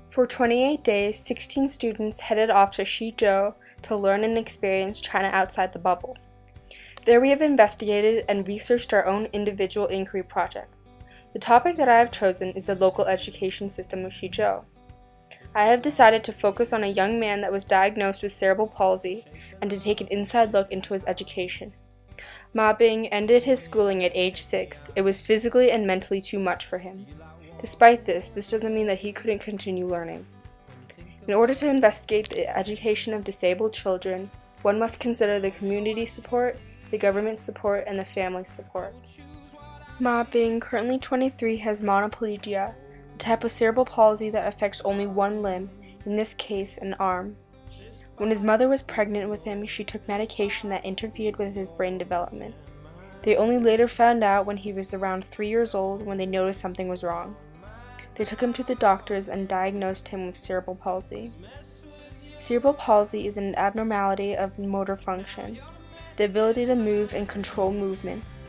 For 28 days, 16 students headed off to Xizhou to learn and experience China outside the bubble. There we have investigated and researched our own individual inquiry projects. The topic that I have chosen is the local education system of Xizhou. I have decided to focus on a young man that was diagnosed with cerebral palsy and to take an inside look into his education. Ma Bing ended his schooling at age 6. It was physically and mentally too much for him. Despite this doesn't mean that he couldn't continue learning. In order to investigate the education of disabled children, one must consider the community support, the government support, and the family support. Ma Bing, currently 23, has monoplegia, a type of cerebral palsy that affects only one limb, in this case an arm. When his mother was pregnant with him, she took medication that interfered with his brain development. They only later found out when he was around 3 years old when they noticed something was wrong. They took him to the doctors and diagnosed him with cerebral palsy. Cerebral palsy is an abnormality of motor function, the ability to move and control movements.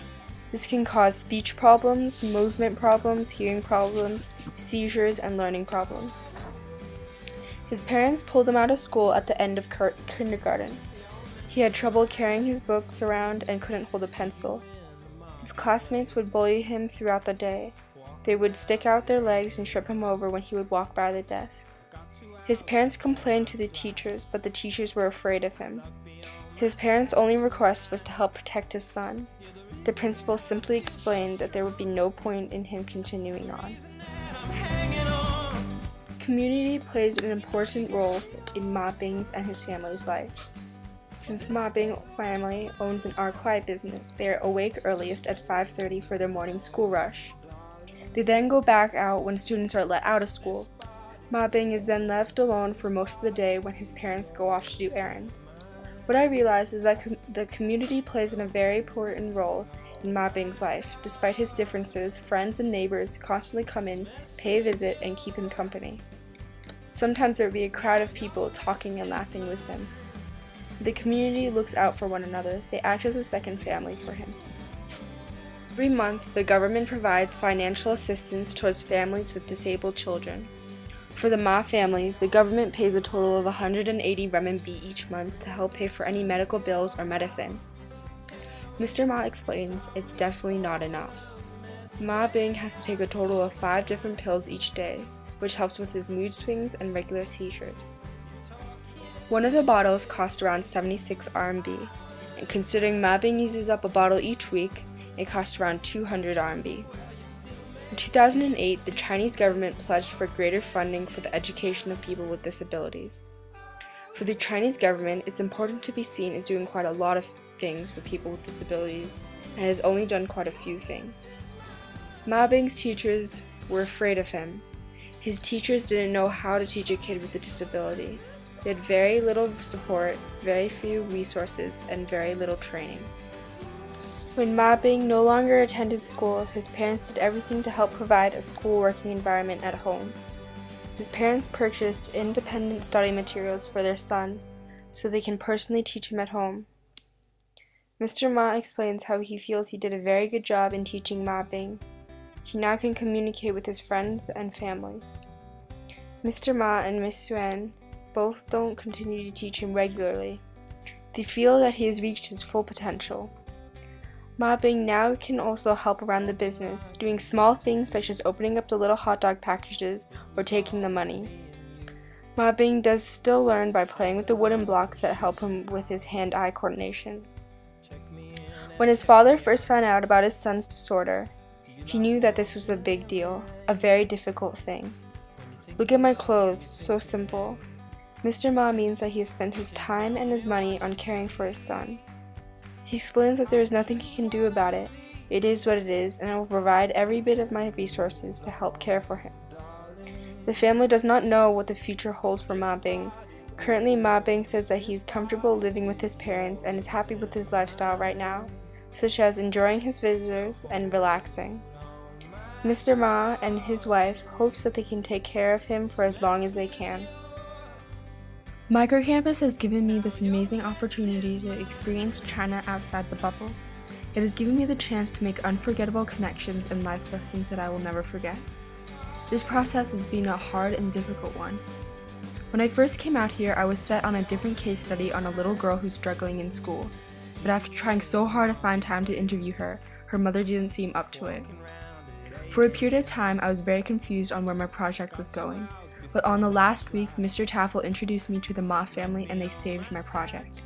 This can cause speech problems, movement problems, hearing problems, seizures, and learning problems. His parents pulled him out of school at the end of kindergarten. He had trouble carrying his books around and couldn't hold a pencil. His classmates would bully him throughout the day. They would stick out their legs and trip him over when he would walk by the desks. His parents complained to the teachers, but the teachers were afraid of him. His parents' only request was to help protect his son. The principal simply explained that there would be no point in him continuing on. Community plays an important role in Ma Bing's and his family's life. Since Ma Bing's family owns an art business, they are awake earliest at 5:30 for their morning school rush. They then go back out when students are let out of school. Ma Bing is then left alone for most of the day when his parents go off to do errands. What I realize is that the community plays a very important role in Ma Bing's life. Despite his differences, friends and neighbors constantly come in, pay a visit, and keep him company. Sometimes there will be a crowd of people talking and laughing with him. The community looks out for one another. They act as a second family for him. Every month, the government provides financial assistance towards families with disabled children. For the Ma family, the government pays a total of 180 renminbi each month to help pay for any medical bills or medicine. Mr. Ma explains it's definitely not enough. Ma Bing has to take a total of 5 different pills each day, which helps with his mood swings and regular seizures. One of the bottles costs around 76 RMB, and considering Ma Bing uses up a bottle each week, it costs around 200 RMB. In 2008, the Chinese government pledged for greater funding for the education of people with disabilities. For the Chinese government, it's important to be seen as doing quite a lot of things for people with disabilities, and has only done quite a few things. Ma Bing's teachers were afraid of him. His teachers didn't know how to teach a kid with a disability. They had very little support, very few resources, and very little training. When Ma Bing no longer attended school, his parents did everything to help provide a school working environment at home. His parents purchased independent study materials for their son so they can personally teach him at home. Mr. Ma explains how he feels he did a very good job in teaching Ma Bing. He now can communicate with his friends and family. Mr. Ma and Miss Xuan both don't continue to teach him regularly. They feel that he has reached his full potential. Ma Bing now can also help around the business, doing small things such as opening up the little hot dog packages or taking the money. Ma Bing does still learn by playing with the wooden blocks that help him with his hand-eye coordination. When his father first found out about his son's disorder, he knew that this was a big deal, a very difficult thing. Look at my clothes, so simple. Mr. Ma means that he has spent his time and his money on caring for his son. He explains that there is nothing he can do about it. It is what it is, and I will provide every bit of my resources to help care for him. The family does not know what the future holds for Ma Bing. Currently, Ma Bing says that he is comfortable living with his parents and is happy with his lifestyle right now, such as enjoying his visitors and relaxing. Mr. Ma and his wife hopes that they can take care of him for as long as they can. Microcampus has given me this amazing opportunity to experience China outside the bubble. It has given me the chance to make unforgettable connections and life lessons that I will never forget. This process has been a hard and difficult one. When I first came out here, I was set on a different case study on a little girl who's struggling in school, but after trying so hard to find time to interview her, her mother didn't seem up to it. For a period of time, I was very confused on where my project was going, but on the last week, Mr. Taffel introduced me to the Ma family and they saved my project.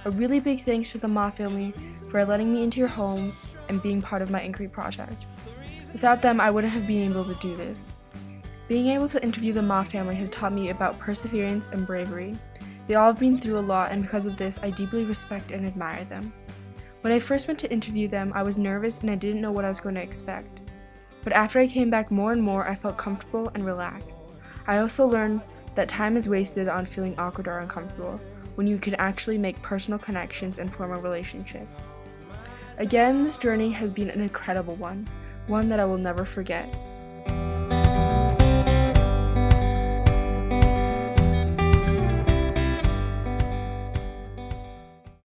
A really big thanks to the Ma family for letting me into your home and being part of my inquiry project. Without them, I wouldn't have been able to do this. Being able to interview the Ma family has taught me about perseverance and bravery. They all have been through a lot, and because of this, I deeply respect and admire them. When I first went to interview them, I was nervous and I didn't know what I was going to expect. But after I came back more and more, I felt comfortable and relaxed. I also learned that time is wasted on feeling awkward or uncomfortable, when you can actually make personal connections and form a relationship. Again, this journey has been an incredible one that I will never forget.